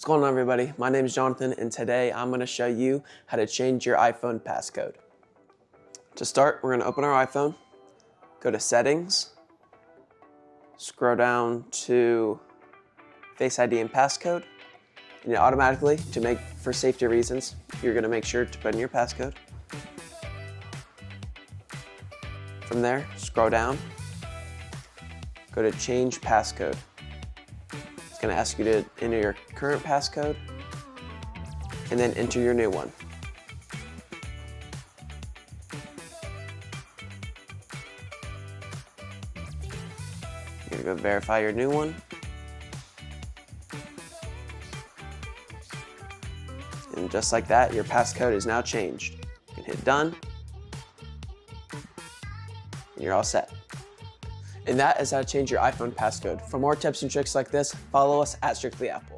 What's going on, everybody? My name is Jonathan, and today I'm going to show you how to change your iPhone passcode. To start, we're going to open our iPhone, go to Settings, scroll down to Face ID and Passcode, and automatically, for safety reasons, you're going to make sure to put in your passcode. From there, scroll down, go to Change Passcode. It's going to ask you to enter your current passcode and then enter your new one. You're going to go verify your new one. And just like that, your passcode is now changed. You can hit done. And you're all set. And that is how to change your iPhone passcode. For more tips and tricks like this, follow us at Strictly Apple.